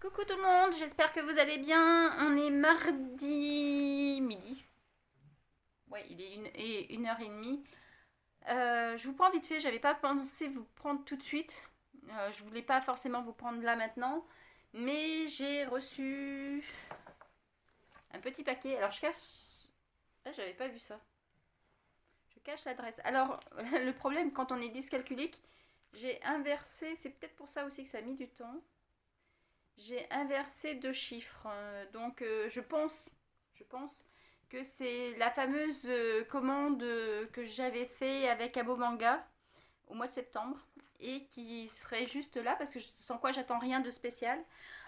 Coucou tout le monde, j'espère que vous allez bien. On est mardi midi. Ouais, il est 1h30. Je vous prends vite fait, j'avais pas pensé vous prendre tout de suite. Je voulais pas forcément vous prendre là maintenant. Mais j'ai reçu un petit paquet. Alors je cache. Ah, j'avais pas vu ça. Je cache l'adresse. Alors, le problème quand on est dyscalculique, j'ai inversé. C'est peut-être pour ça aussi que ça a mis du temps. J'ai inversé deux chiffres. Donc je pense que c'est la fameuse commande que j'avais fait avec Abo Manga au mois de septembre et qui serait juste là parce que sans quoi j'attends rien de spécial.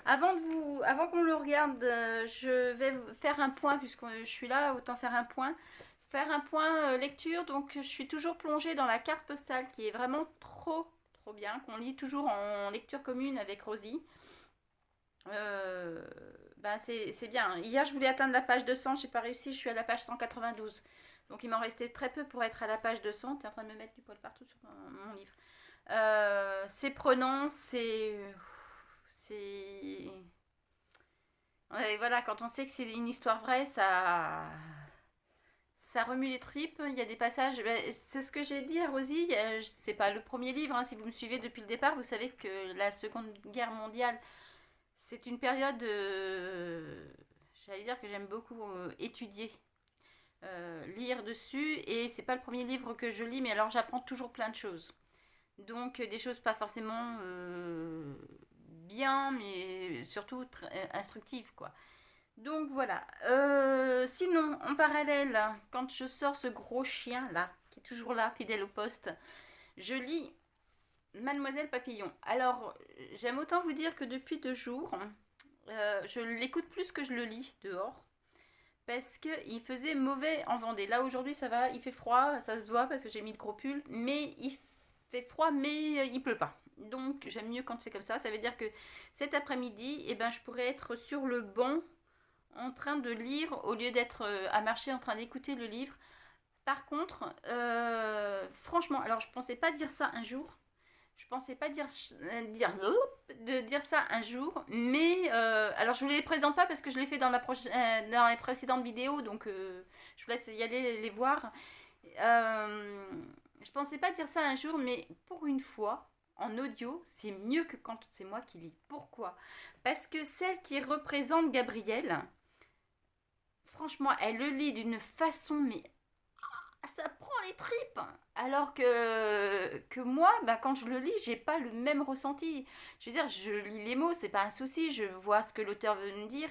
Avant qu'on le regarde, je vais faire un point puisque je suis là, autant faire un point. Faire un point lecture, donc je suis toujours plongée dans la carte postale qui est vraiment trop trop bien, qu'on lit toujours en lecture commune avec Rosie. Euh, c'est bien. Hier, je voulais atteindre la page 200, j'ai pas réussi, je suis à la page 192. Donc il m'en restait très peu pour être à la page 200. T'es en train de me mettre du poil partout sur mon livre. C'est prenant, c'est. Ouais, voilà, quand on sait que c'est une histoire vraie, ça remue les tripes. Il y a des passages. C'est ce que j'ai dit à Rosie. C'est pas le premier livre. Hein, si vous me suivez depuis le départ, vous savez que la Seconde Guerre mondiale, c'est une période, j'allais dire que j'aime beaucoup étudier, lire dessus. Et c'est pas le premier livre que je lis, mais alors j'apprends toujours plein de choses. Donc des choses pas forcément bien, mais surtout instructives, quoi. Donc voilà. Sinon, en parallèle, quand je sors ce gros chien là, qui est toujours là, fidèle au poste, je lis Mademoiselle Papillon. Alors, j'aime autant vous dire que depuis 2 jours, je l'écoute plus que je le lis dehors. Parce qu'il faisait mauvais en Vendée. Là aujourd'hui ça va, il fait froid, ça se voit parce que j'ai mis le gros pull. Mais il fait froid, mais il pleut pas. Donc j'aime mieux quand c'est comme ça. Ça veut dire que cet après-midi, eh ben, je pourrais être sur le banc en train de lire au lieu d'être à marcher en train d'écouter le livre. Par contre, franchement, alors je pensais pas dire ça un jour. Je pensais pas dire ça un jour, mais alors je vous les présente pas parce que je l'ai fait dans les précédentes vidéos, donc je vous laisse y aller les voir. Je pensais pas dire ça un jour, mais pour une fois, en audio, c'est mieux que quand c'est moi qui lis. Pourquoi? Parce que celle qui représente Gabrielle, franchement, elle le lit d'une façon mais ça prend les tripes. Alors que moi, bah, quand je le lis, j'ai pas le même ressenti. Je veux dire, je lis les mots, c'est pas un souci, je vois ce que l'auteur veut me dire.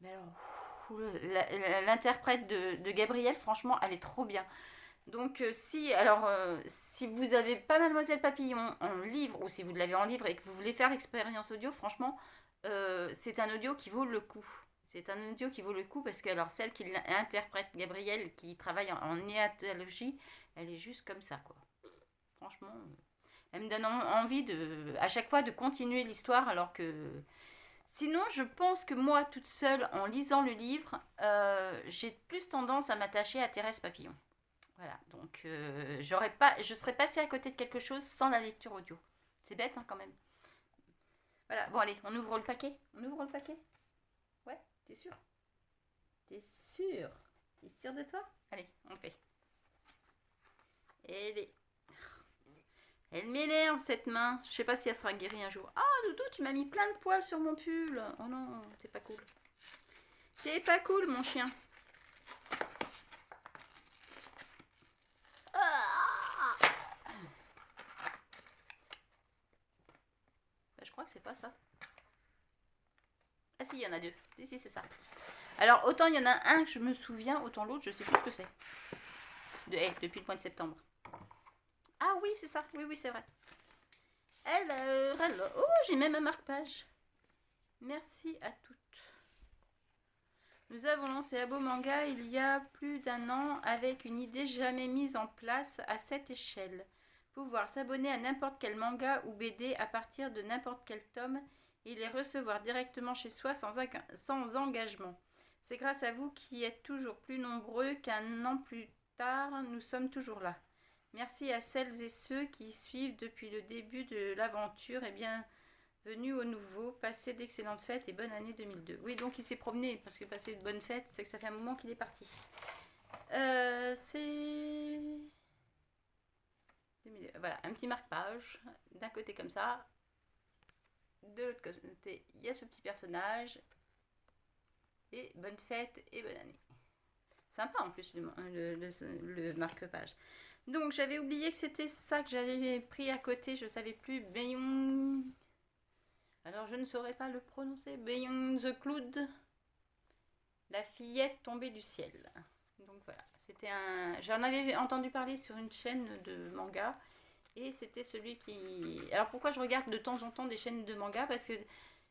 Mais alors, l'interprète de Gabrielle, franchement, elle est trop bien. Donc si vous avez pas Mademoiselle Papillon en livre, ou si vous l'avez en livre et que vous voulez faire l'expérience audio, franchement, c'est un audio qui vaut le coup. C'est un audio qui vaut le coup parce que alors celle qui interprète Gabrielle, qui travaille en néatologie, elle est juste comme ça, quoi. Franchement, elle me donne envie à chaque fois de continuer l'histoire alors que sinon, je pense que moi, toute seule, en lisant le livre, j'ai plus tendance à m'attacher à Thérèse Papillon. Voilà, donc je serais passée à côté de quelque chose sans la lecture audio. C'est bête, hein, quand même. Voilà, bon allez, on ouvre le paquet. On ouvre le paquet. Ouais, t'es sûr? T'es sûr? T'es sûr de toi? Allez, on le fait. Elle est... Elle m'énerve cette main. Je sais pas si elle sera guérie un jour. Ah, Doudou, tu m'as mis plein de poils sur mon pull. Oh non, t'es pas cool. T'es pas cool, mon chien. Je crois que c'est pas ça. Ah si, il y en a deux. Si, c'est ça. Alors, autant il y en a un que je me souviens, autant l'autre, je sais plus ce que c'est. Depuis le mois de septembre. Ah oui, c'est ça. Oui, oui, c'est vrai. Alors. Oh, j'ai même un marque-page. Merci à toutes. Nous avons lancé Abo Manga il y a plus d'1 an avec une idée jamais mise en place à cette échelle. Pouvoir s'abonner à n'importe quel manga ou BD à partir de n'importe quel tome et les recevoir directement chez soi sans engagement. C'est grâce à vous qui êtes toujours plus nombreux qu'1 an plus tard, nous sommes toujours là. Merci à celles et ceux qui suivent depuis le début de l'aventure et bien Venu au nouveau, passez d'excellentes fêtes et bonne année 2002. Oui, donc il s'est promené, parce que passer de bonnes fêtes, c'est que ça fait un moment qu'il est parti. C'est... Voilà, un petit marque-page, d'un côté comme ça, de l'autre côté, il y a ce petit personnage, et bonne fête et bonne année. Sympa en plus le marque-page. Donc j'avais oublié que c'était ça que j'avais pris à côté, je savais plus, Beyond... Alors je ne saurais pas le prononcer, Beyond the Cloud, la fillette tombée du ciel. Donc voilà, c'était un... J'en avais entendu parler sur une chaîne de manga, et c'était celui qui... Alors pourquoi je regarde de temps en temps des chaînes de manga? Parce que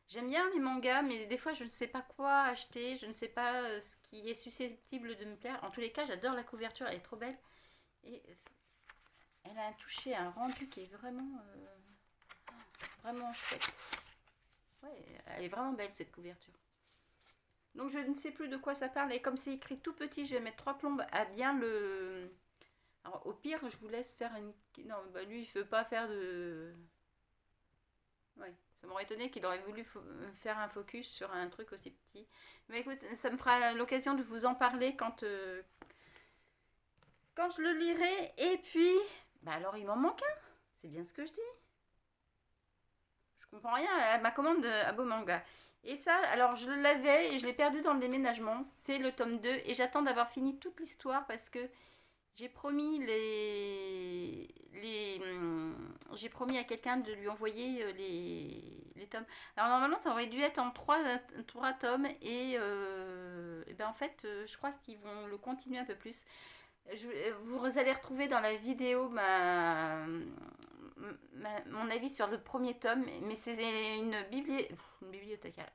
j'aime bien les mangas, mais des fois je ne sais pas quoi acheter, je ne sais pas ce qui est susceptible de me plaire. En tous les cas, j'adore la couverture, elle est trop belle. Et elle a un toucher, un rendu qui est vraiment chouette. Ouais, elle est vraiment belle cette couverture. Donc je ne sais plus de quoi ça parle, et comme c'est écrit tout petit, je vais mettre 3 plombes à bien le... Alors au pire, je vous laisse faire une... Non, bah lui, il ne veut pas faire de... Ouais, ça m'aurait étonné qu'il aurait voulu faire un focus sur un truc aussi petit. Mais écoute, ça me fera l'occasion de vous en parler quand je le lirai. Et puis, bah alors il m'en manque un. C'est bien ce que je dis. Je comprends rien à ma commande Abo Manga. Et ça, alors je l'avais et je l'ai perdu dans le déménagement. C'est le tome 2 et j'attends d'avoir fini toute l'histoire parce que j'ai promis j'ai promis à quelqu'un de lui envoyer les tomes. Alors normalement ça aurait dû être en 3 tomes et ben en fait je crois qu'ils vont le continuer un peu plus. Vous allez retrouver dans la vidéo mon avis sur le premier tome, mais c'est une bibliothécaire.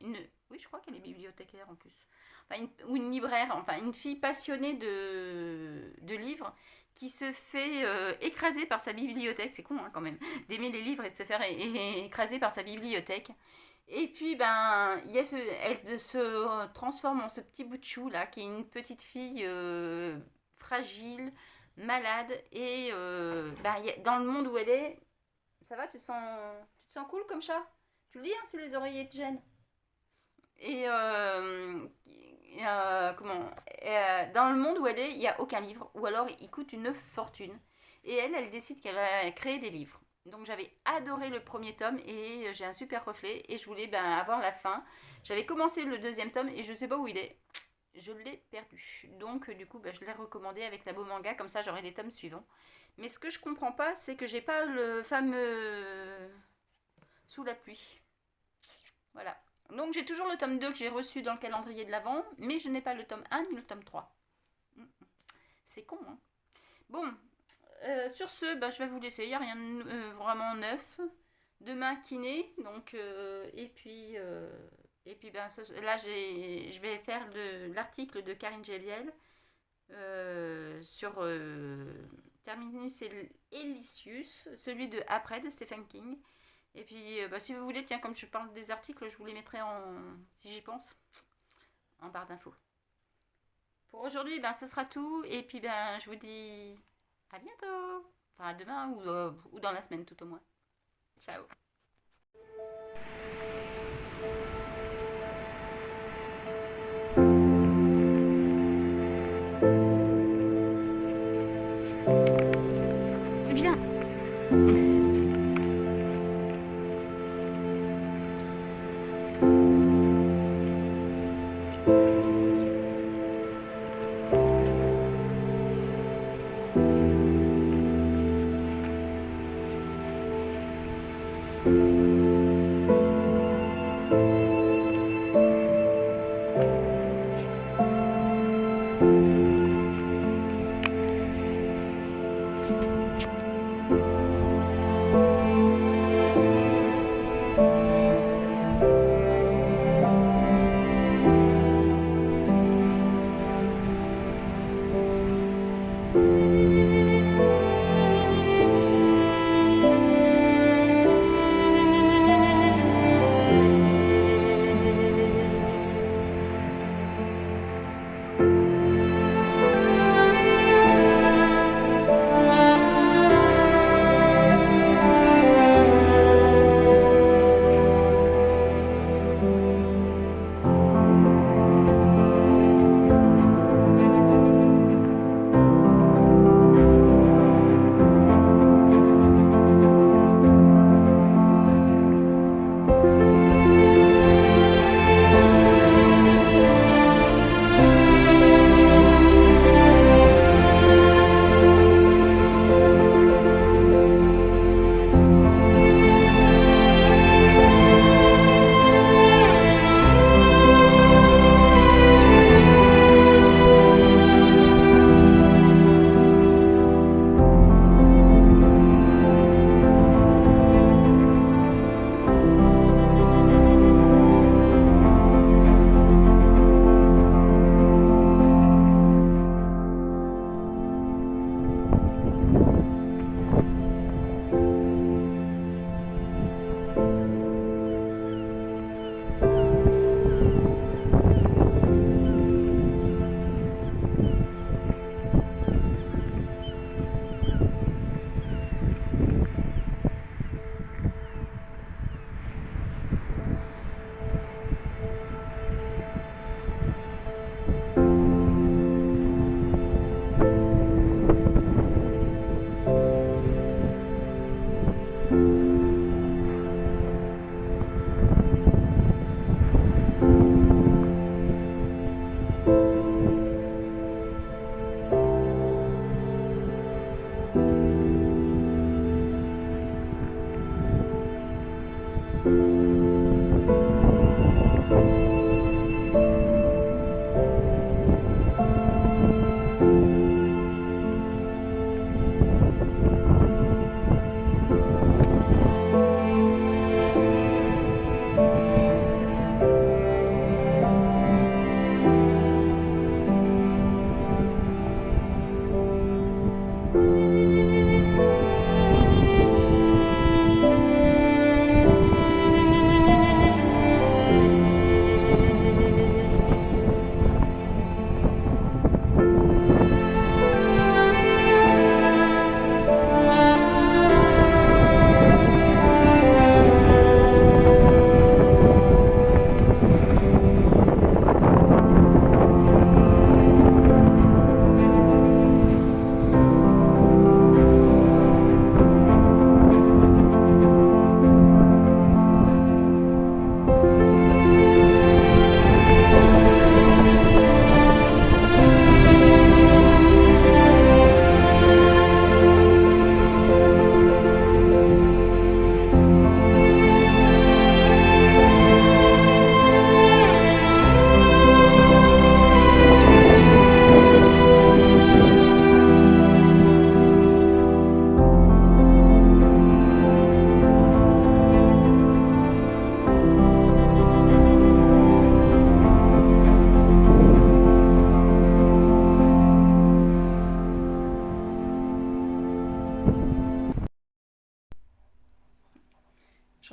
Oui, je crois qu'elle est bibliothécaire en plus. Enfin, ou une libraire, enfin une fille passionnée de livres qui se fait écraser par sa bibliothèque. C'est con hein, quand même, d'aimer les livres et de se faire écraser par sa bibliothèque. Et puis, ben, elle se transforme en ce petit bout de chou là, qui est une petite fille fragile, malade, et dans le monde où elle est, ça va, tu te sens cool comme chat? Tu le dis, hein, c'est les oreillers de Jen. Et dans le monde où elle est, il n'y a aucun livre, ou alors il coûte une fortune. Et elle décide qu'elle va créer des livres. Donc j'avais adoré le premier tome et j'ai un super reflet et je voulais avoir la fin. J'avais commencé le deuxième tome et je ne sais pas où il est. Je l'ai perdu. Donc du coup je l'ai recommandé avec Labo Manga, comme ça j'aurai les tomes suivants. Mais ce que je comprends pas, c'est que j'ai pas le fameux Sous la pluie. Voilà. Donc j'ai toujours le tome 2 que j'ai reçu dans le calendrier de l'Avent, mais je n'ai pas le tome 1 ni le tome 3. C'est con, hein. Bon, sur ce, je vais vous laisser. Il n'y a rien de vraiment neuf. Demain, kiné. Donc, et puis là, je vais faire l'article de Karine Géliel sur Terminus Elysius, celui de Après de Stephen King. Et puis, si vous voulez, tiens, comme je parle des articles, je vous les mettrai si j'y pense, en barre d'infos. Pour aujourd'hui, ce sera tout. Et puis, je vous dis à bientôt. Enfin, à demain ou dans la semaine, tout au moins. Ciao. Viens.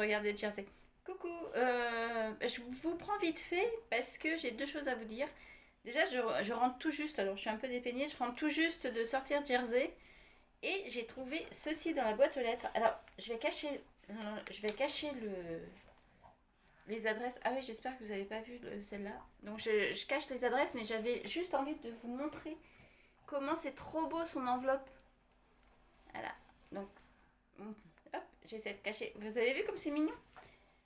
regarder Jersey. Coucou, je vous prends vite fait parce que j'ai deux choses à vous dire. Déjà, je rentre tout juste, alors je suis un peu dépeignée, je rentre tout juste de sortir Jersey et j'ai trouvé ceci dans la boîte aux lettres. Alors, je vais cacher les adresses. Ah oui, j'espère que vous n'avez pas vu celle-là. Donc, je cache les adresses, mais j'avais juste envie de vous montrer comment c'est trop beau son enveloppe. Voilà, donc, hop, j'essaie de cacher. Vous avez vu comme c'est mignon?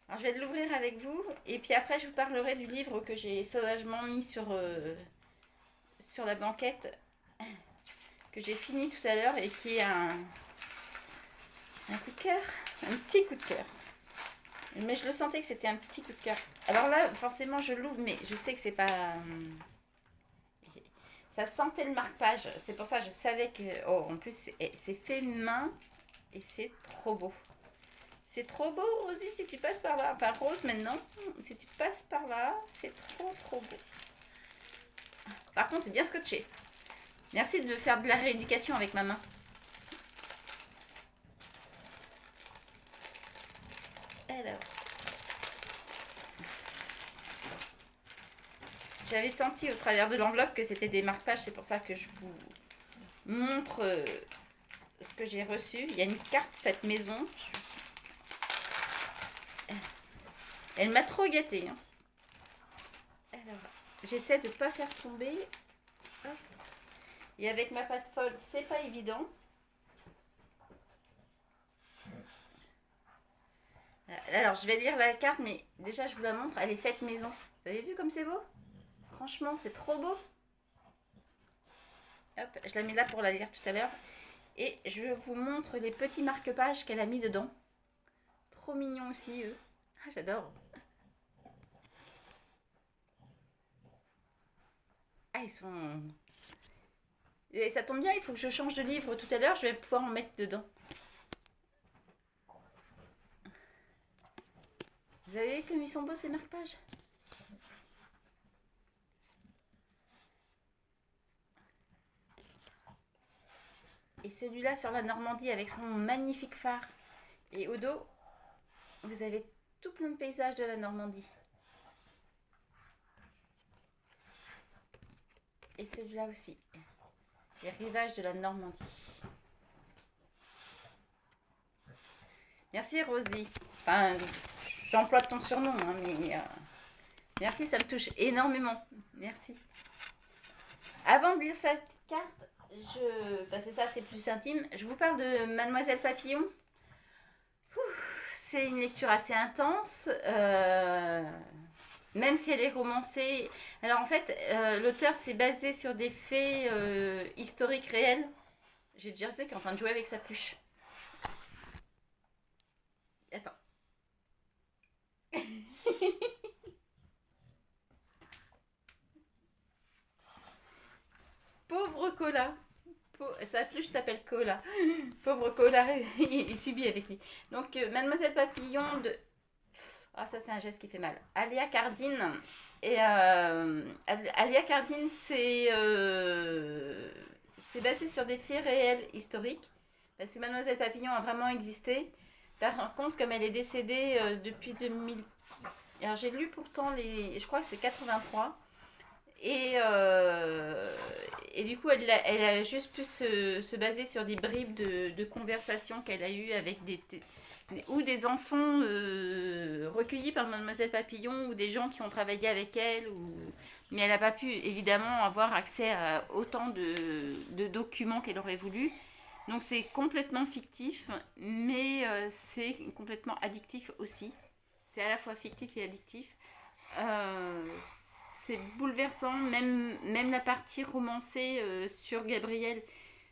Alors, je vais l'ouvrir avec vous et puis après, je vous parlerai du livre que j'ai sauvagement mis sur la banquette, que j'ai fini tout à l'heure et qui est un coup de cœur, un petit coup de cœur. Mais je le sentais que c'était un petit coup de cœur. Alors là, forcément, je l'ouvre, mais je sais que c'est pas... Ça sentait le marque-page. C'est pour ça que je savais que... Oh, en plus, c'est fait main et c'est trop beau. C'est trop beau, Rosie, si tu passes par là. Enfin, Rose, maintenant, si tu passes par là, c'est trop, trop beau. Par contre, c'est bien scotché. Merci de faire de la rééducation avec ma main. Alors... J'avais senti au travers de l'enveloppe que c'était des marque-pages, c'est pour ça que je vous montre ce que j'ai reçu. Il y a une carte faite maison. Elle m'a trop gâtée. Hein. Alors, j'essaie de ne pas faire tomber. Hop. Et avec ma pâte folle, c'est pas évident. Alors, je vais lire la carte, mais déjà, je vous la montre. Elle est faite maison. Vous avez vu comme c'est beau? Franchement, c'est trop beau. Hop, je la mets là pour la lire tout à l'heure. Et je vous montre les petits marque-pages qu'elle a mis dedans. Trop mignons aussi, eux. Ah, j'adore. Ah, ils sont... Et ça tombe bien, il faut que je change de livre tout à l'heure. Je vais pouvoir en mettre dedans. Vous avez vu comme ils sont beaux ces marque-pages? Et celui-là sur la Normandie avec son magnifique phare. Et au dos, vous avez tout plein de paysages de la Normandie. Et celui-là aussi. Les rivages de la Normandie. Merci Rosie. Enfin, j'emploie ton surnom, hein, mais merci, ça me touche énormément. Merci. Avant de lire cette petite carte, c'est ça, c'est plus intime. Je vous parle de Mademoiselle Papillon. C'est une lecture assez intense, même si elle est romancée. Alors en fait, l'auteur s'est basé sur des faits historiques réels. J'ai Jersey qui est en train de jouer avec sa pluche. Attends. Pauvre Cola. Sa pluche s'appelle Cola. Pauvre Cola, il subit avec lui. Donc, Mademoiselle Papillon de... Ah, ça, c'est un geste qui fait mal. Alia Cardine. Et Alia Cardine, c'est basé sur des faits réels historiques. Parce que Mademoiselle Papillon a vraiment existé. Par contre, comme elle est décédée depuis 2000... Alors, j'ai lu pourtant je crois que c'est 83. Et du coup, elle a juste pu se baser sur des bribes de conversations qu'elle a eues avec des enfants recueillis par Mademoiselle Papillon ou des gens qui ont travaillé avec elle. Mais elle n'a pas pu évidemment avoir accès à autant de documents qu'elle aurait voulu. Donc c'est complètement fictif, mais c'est complètement addictif aussi. C'est à la fois fictif et addictif. C'est bouleversant, même la partie romancée sur Gabrielle,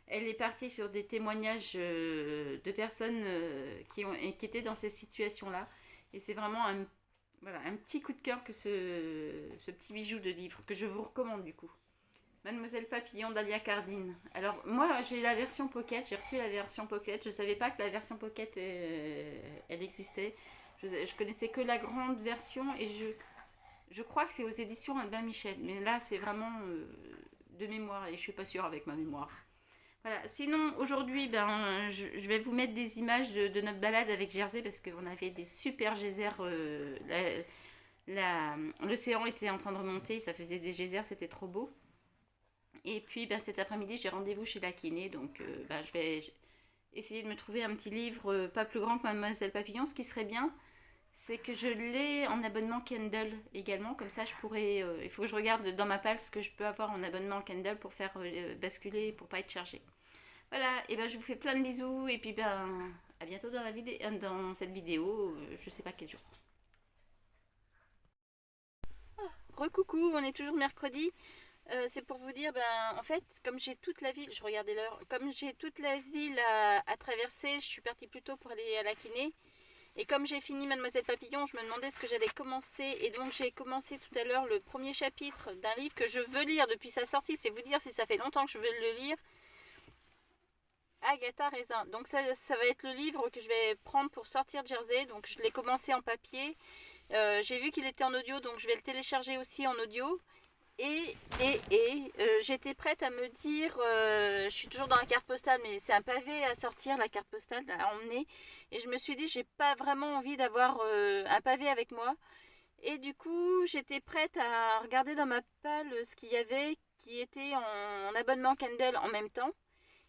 elle est partie sur des témoignages de personnes qui étaient dans ces situations-là. Et c'est vraiment un petit coup de cœur que ce petit bijou de livre, que je vous recommande du coup. Mademoiselle Papillon d'Alia Cardine. Alors moi j'ai la version Pocket, j'ai reçu la version Pocket, je ne savais pas que la version Pocket elle existait. Je connaissais que la grande version et je crois que c'est aux éditions Albin Michel, mais là c'est vraiment de mémoire et je suis pas sûre avec ma mémoire. Voilà. Sinon, aujourd'hui, je vais vous mettre des images de notre balade avec Jersey parce qu'on avait des super geysers. L'océan était en train de remonter, ça faisait des geysers, c'était trop beau. Et puis cet après-midi, j'ai rendez-vous chez la kiné, donc je vais essayer de me trouver un petit livre pas plus grand que Mademoiselle Papillon. Ce qui serait bien, c'est que je l'ai en abonnement Kindle également, comme ça je pourrais. Il faut que je regarde dans ma palle ce que je peux avoir en abonnement Kindle pour faire basculer, pour pas être chargé. Voilà, et je vous fais plein de bisous, et puis à bientôt dans, dans cette vidéo, je sais pas quel jour. Recoucou, on est toujours mercredi. C'est pour vous dire, en fait, comme j'ai toute la ville, je regardais l'heure, comme j'ai toute la ville à traverser, je suis partie plus tôt pour aller à la kiné. Et comme j'ai fini Mademoiselle Papillon, je me demandais ce que j'allais commencer. Et donc j'ai commencé tout à l'heure le premier chapitre d'un livre que je veux lire depuis sa sortie. C'est vous dire si ça fait longtemps que je veux le lire. Agatha Raisin. Donc ça va être le livre que je vais prendre pour sortir de Jersey. Donc je l'ai commencé en papier. J'ai vu qu'il était en audio, donc je vais le télécharger aussi en audio. J'étais prête à me dire, je suis toujours dans la carte postale, mais c'est un pavé à sortir, la carte postale à emmener. Et je me suis dit, j'ai pas vraiment envie d'avoir un pavé avec moi. Et du coup, j'étais prête à regarder dans ma palle ce qu'il y avait qui était en abonnement Kindle en même temps.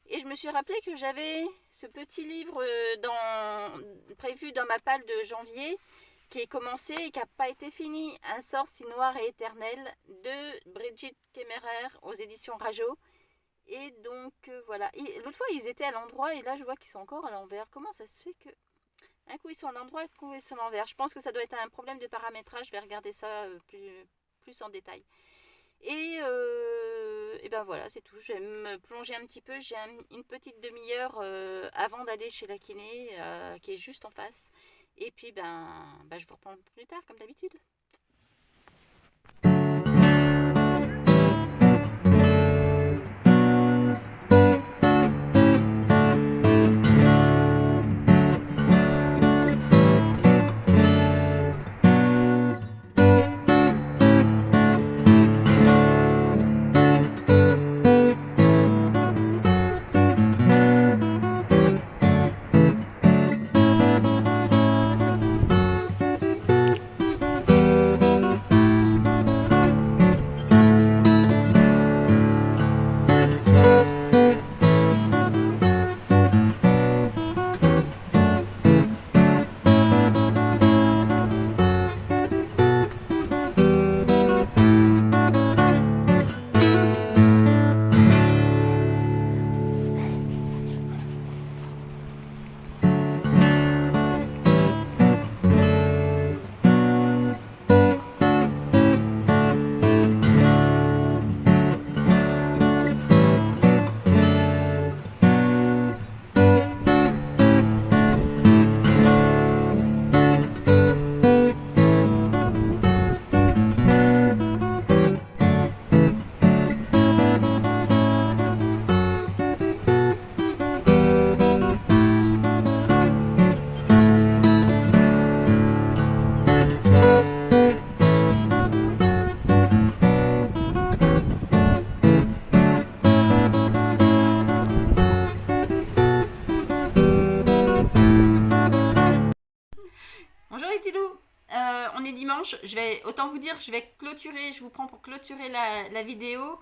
Et je me suis rappelé que j'avais ce petit livre prévu dans ma palle de janvier qui est commencé et qui n'a pas été fini. Un sort si noir et éternel de Brigitte Kemmerer aux éditions Rajo. Et donc voilà. L'autre fois ils étaient à l'endroit et là je vois qu'ils sont encore à l'envers. Comment ça se fait que un coup ils sont à l'endroit et un coup ils sont à l'envers? Je pense que ça doit être un problème de paramétrage. Je vais regarder ça plus en détail. Et ben voilà, c'est tout. Je vais me plonger un petit peu. J'ai une petite demi-heure avant d'aller chez la kiné qui est juste en face. Et puis je vous reprends plus tard comme d'habitude. Bonjour les petits loups, on est dimanche, autant vous dire, je vais clôturer, je vous prends pour clôturer la vidéo.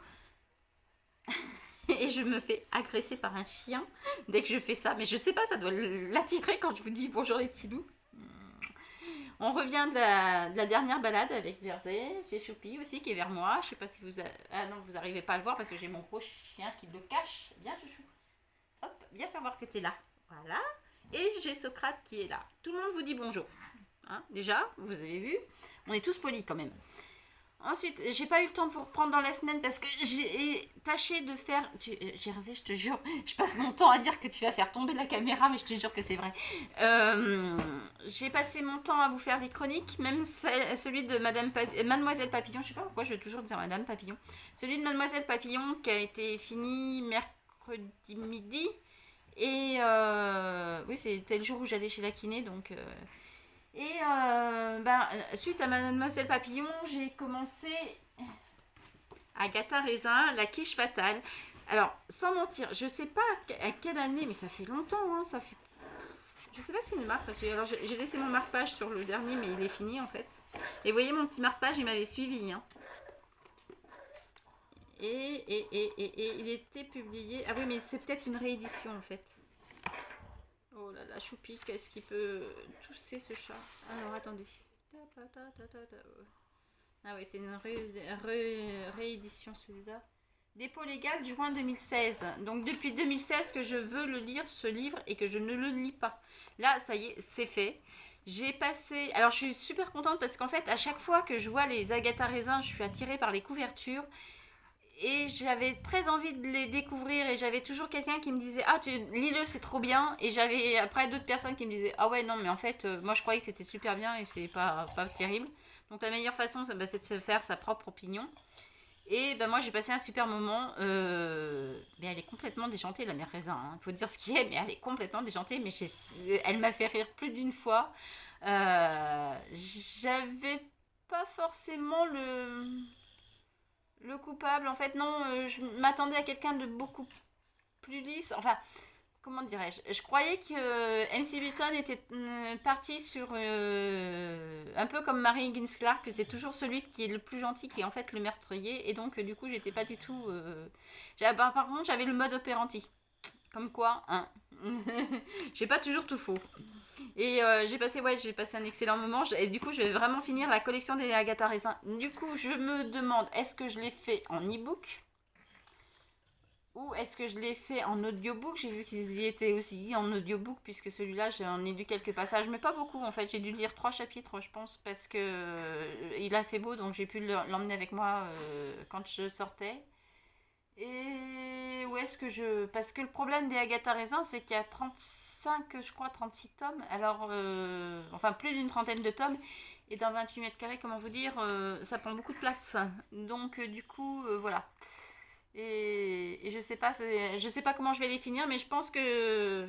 Et je me fais agresser par un chien dès que je fais ça. Mais je sais pas, ça doit l'attirer quand je vous dis bonjour les petits loups. On revient de la dernière balade avec Jersey. J'ai Choupi aussi qui est vers moi. Je sais pas si vous... Ah non, vous n'arrivez pas à le voir parce que j'ai mon gros chien qui le cache. Viens Chouchou. Hop, viens faire voir que tu es là. Voilà. Et j'ai Socrate qui est là. Tout le monde vous dit bonjour. Hein, déjà, vous avez vu. On est tous polis quand même. Ensuite, j'ai pas eu le temps de vous reprendre dans la semaine parce que j'ai tâché de faire... Jersey, je te jure, je passe mon temps à dire que tu vas faire tomber la caméra, mais je te jure que c'est vrai. J'ai passé mon temps à vous faire les chroniques, même celui de Mademoiselle Papillon, je sais pas pourquoi je vais toujours dire Madame Papillon. Celui de Mademoiselle Papillon qui a été fini mercredi midi. Et oui, c'était le jour où j'allais chez la kiné, donc... suite à Mademoiselle Papillon, j'ai commencé Agatha Raisin, La quiche fatale. Alors, sans mentir, je sais pas à quelle année, mais ça fait longtemps, hein, ça fait... Je sais pas si une marque, parce que alors j'ai laissé mon marque-page sur le dernier, mais il est fini en fait. Et vous voyez, mon petit marque-page, il m'avait suivi. Hein. Et il était publié... Ah oui, mais c'est peut-être une réédition en fait. Oh là là, Choupi, qu'est-ce qu'il peut tousser ce chat? Alors, attendez. Ah oui, c'est une réédition celui-là. Dépôt légal juin 2016. Donc depuis 2016 que je veux le lire, ce livre, et que je ne le lis pas. Là, ça y est, c'est fait. J'ai passé... Alors je suis super contente parce qu'en fait, à chaque fois que je vois les Agatha Raisin, je suis attirée par les couvertures. Et j'avais très envie de les découvrir et j'avais toujours quelqu'un qui me disait ah tu lis-le c'est trop bien et j'avais après d'autres personnes qui me disaient ah ouais non mais en fait moi je croyais que c'était super bien et c'est pas terrible. Donc la meilleure façon c'est de se faire sa propre opinion. Et ben moi j'ai passé un super moment. Mais elle est complètement déjantée la mère Raisin. Il faut dire ce qui est, mais elle est complètement déjantée. Mais elle m'a fait rire plus d'une fois. J'avais pas forcément le coupable. En fait non, je m'attendais à quelqu'un de beaucoup plus lisse. Enfin, comment dirais-je? Je croyais que MC Beaton était parti sur un peu comme Mary Higgins Clark, que c'est toujours celui qui est le plus gentil qui est en fait le meurtrier, et donc du coup j'étais pas du tout. Par contre j'avais le mode opéranti, comme quoi, hein. J'ai pas toujours tout faux. Et j'ai passé un excellent moment. Et du coup, je vais vraiment finir la collection des Agatha Raisin. Du coup, je me demande, est-ce que je l'ai fait en e-book ou est-ce que je l'ai fait en audiobook? J'ai vu qu'ils y étaient aussi en audiobook, puisque celui-là, j'en ai lu quelques passages, mais pas beaucoup en fait. J'ai dû lire 3 chapitres, je pense, parce que il a fait beau, donc j'ai pu l'emmener avec moi quand je sortais. Et où est-ce que je... Parce que le problème des Agatha Raisin, c'est qu'il y a 35, je crois, 36 tomes. Alors, enfin, plus d'une trentaine de tomes. Et dans 28 mètres carrés, comment vous dire, ça prend beaucoup de place. Donc, du coup, voilà. Et je sais pas comment je vais les finir, mais je pense que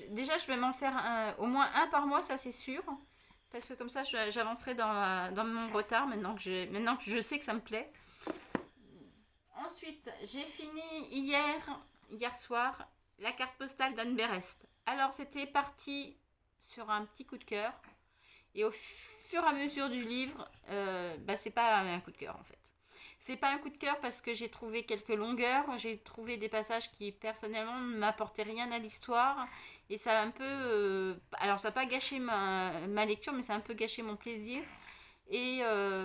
déjà je vais m'en faire au moins un par mois, ça c'est sûr. Parce que comme ça, j'avancerai dans mon retard maintenant que je sais que ça me plaît. Ensuite, j'ai fini hier soir, la carte postale d'Anne Berest. Alors, c'était parti sur un petit coup de cœur. Et au fur et à mesure du livre, c'est pas un coup de cœur en fait. C'est pas un coup de cœur parce que j'ai trouvé quelques longueurs, j'ai trouvé des passages qui personnellement ne m'apportaient rien à l'histoire. Et ça a un peu... alors, ça n'a pas gâché ma lecture, mais ça a un peu gâché mon plaisir. Et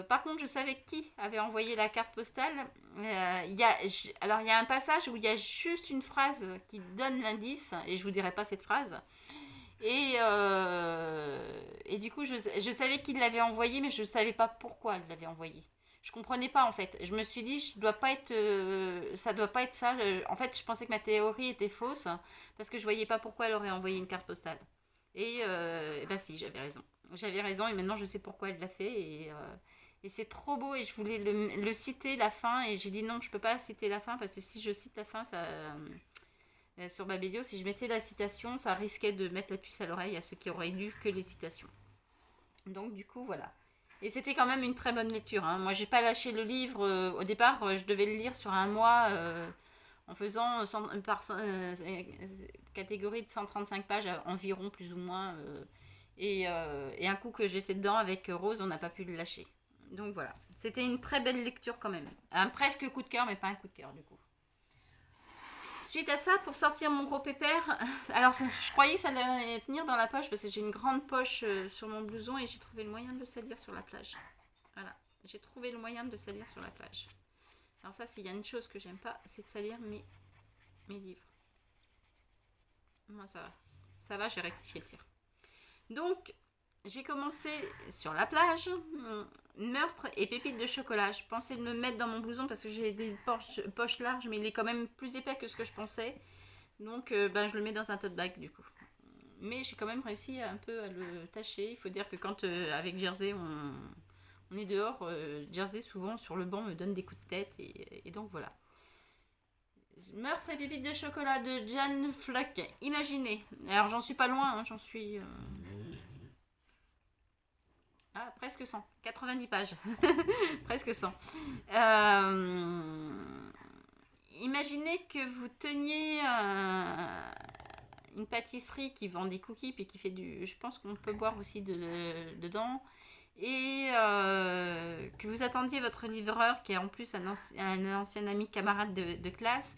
par contre, je savais qui avait envoyé la carte postale. Alors, il y a un passage où il y a juste une phrase qui donne l'indice, et je vous dirai pas cette phrase. Et du coup, je savais qui l'avait envoyé, mais je ne savais pas pourquoi elle l'avait envoyé. Je comprenais pas en fait. Je me suis dit, ça doit pas être ça. En fait, je pensais que ma théorie était fausse parce que je voyais pas pourquoi elle aurait envoyé une carte postale. Et si, j'avais raison. J'avais raison et maintenant je sais pourquoi elle l'a fait. Et c'est trop beau et je voulais le citer la fin et j'ai dit non, je peux pas citer la fin parce que si je cite la fin, ça sur Babelio, si je mettais la citation, ça risquait de mettre la puce à l'oreille à ceux qui auraient lu que les citations. Donc du coup, voilà. Et c'était quand même une très bonne lecture. Hein. Moi, j'ai pas lâché le livre. Au départ, je devais le lire sur un mois en faisant catégorie de 135 pages environ, plus ou moins. Et un coup que j'étais dedans avec Rose, on n'a pas pu le lâcher. Donc voilà. C'était une très belle lecture quand même. Un presque coup de cœur, mais pas un coup de cœur du coup. Suite à ça, pour sortir mon gros pépère, alors je croyais que ça allait tenir dans la poche parce que j'ai une grande poche sur mon blouson et j'ai trouvé le moyen de le salir sur la plage. Voilà, j'ai trouvé le moyen de le salir sur la plage. Alors ça, s'il y a une chose que j'aime pas, c'est de salir mes livres. Moi, ça va, j'ai rectifié le tir. Donc, j'ai commencé sur la plage, meurtre et pépites de chocolat. Je pensais de me mettre dans mon blouson parce que j'ai des poches larges, mais il est quand même plus épais que ce que je pensais. Donc je le mets dans un tote bag du coup. Mais j'ai quand même réussi un peu à le tâcher. Il faut dire que quand avec Jersey on est dehors, Jersey souvent sur le banc me donne des coups de tête et donc voilà. Meurtre et pépites de chocolat de Jan Fluck. Imaginez. Alors j'en suis pas loin, hein, j'en suis... Ah, presque 100. 90 pages. Presque 100. imaginez que vous teniez une pâtisserie qui vend des cookies puis qui fait du... Je pense qu'on peut boire aussi dedans. Et que vous attendiez votre livreur qui est en plus un ancien ami camarade de classe.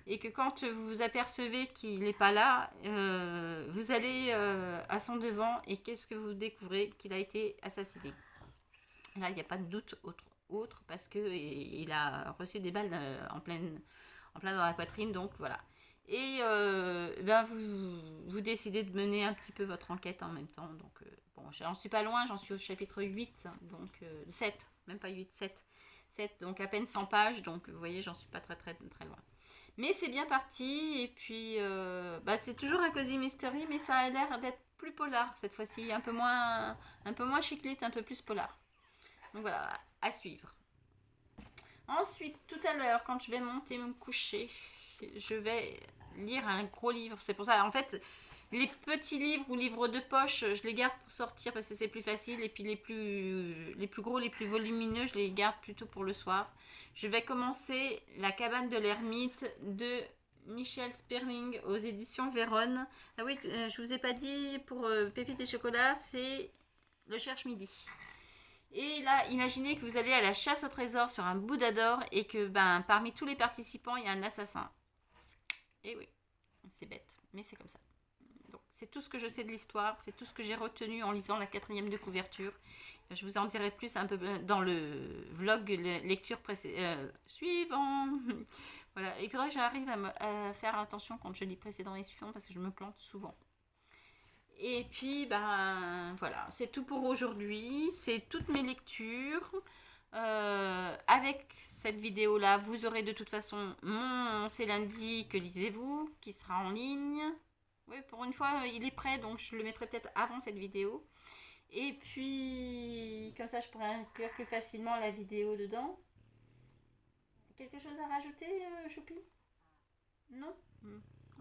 Et que quand vous vous apercevez qu'il n'est pas là, vous allez à son devant et qu'est-ce que vous découvrez? Qu'il a été assassiné. Là, il n'y a pas de doute autre parce qu'il a reçu des balles en plein dans la poitrine, donc voilà. Et ben vous décidez de mener un petit peu votre enquête en même temps. Donc, bon, j'en suis pas loin, j'en suis au chapitre 8, donc 7, même pas 8, 7, donc à peine 100 pages, donc vous voyez, j'en suis pas très loin. Mais c'est bien parti, et puis bah, c'est toujours un Cozy Mystery, mais ça a l'air d'être plus polar cette fois-ci, un peu moins chiclite, un peu plus polar. Donc voilà, à suivre. Ensuite, tout à l'heure, quand je vais monter me coucher, je vais lire un gros livre. C'est pour ça, en fait, les petits livres ou livres de poche, je les garde pour sortir parce que c'est plus facile. Et puis les plus gros, les plus volumineux, je les garde plutôt pour le soir. Je vais commencer La cabane de l'ermite de Michel Sperling aux éditions Véronne. Ah oui, je vous ai pas dit, pour Pépites et Chocolat, c'est Le Cherche-Midi. Et là, imaginez que vous allez à la chasse au trésor sur un Bouddha d'or et que parmi tous les participants, il y a un assassin. Et oui, c'est bête, mais c'est comme ça. Donc, c'est tout ce que je sais de l'histoire, c'est tout ce que j'ai retenu en lisant la 4e de couverture. Je vous en dirai plus un peu dans le vlog lecture suivant. Voilà, il faudrait que j'arrive à faire attention quand je lis précédent et suivant parce que je me plante souvent. Et puis, voilà, c'est tout pour aujourd'hui. C'est toutes mes lectures. Avec cette vidéo-là, vous aurez de toute façon mon C'est lundi que lisez-vous, qui sera en ligne. Oui, pour une fois, il est prêt, donc je le mettrai peut-être avant cette vidéo. Et puis, comme ça, je pourrais inclure plus facilement la vidéo dedans. Quelque chose à rajouter, Choupi? Non?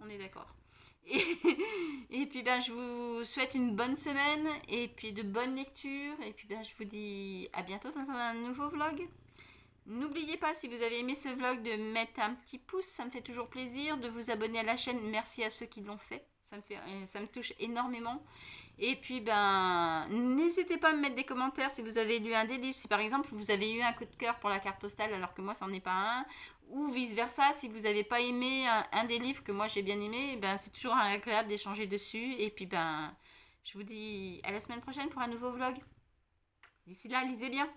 On est d'accord. Et puis je vous souhaite une bonne semaine et puis de bonnes lectures. Et puis je vous dis à bientôt dans un nouveau vlog. N'oubliez pas, si vous avez aimé ce vlog, de mettre un petit pouce, ça me fait toujours plaisir. De vous abonner à la chaîne, merci à ceux qui l'ont fait. Ça me touche énormément. Et puis n'hésitez pas à me mettre des commentaires si vous avez lu un des livres. Si par exemple vous avez eu un coup de cœur pour la carte postale alors que moi ça n'en est pas un. Ou vice versa, si vous n'avez pas aimé un des livres que moi j'ai bien aimé, c'est toujours agréable d'échanger dessus. Et puis je vous dis à la semaine prochaine pour un nouveau vlog. D'ici là, lisez bien.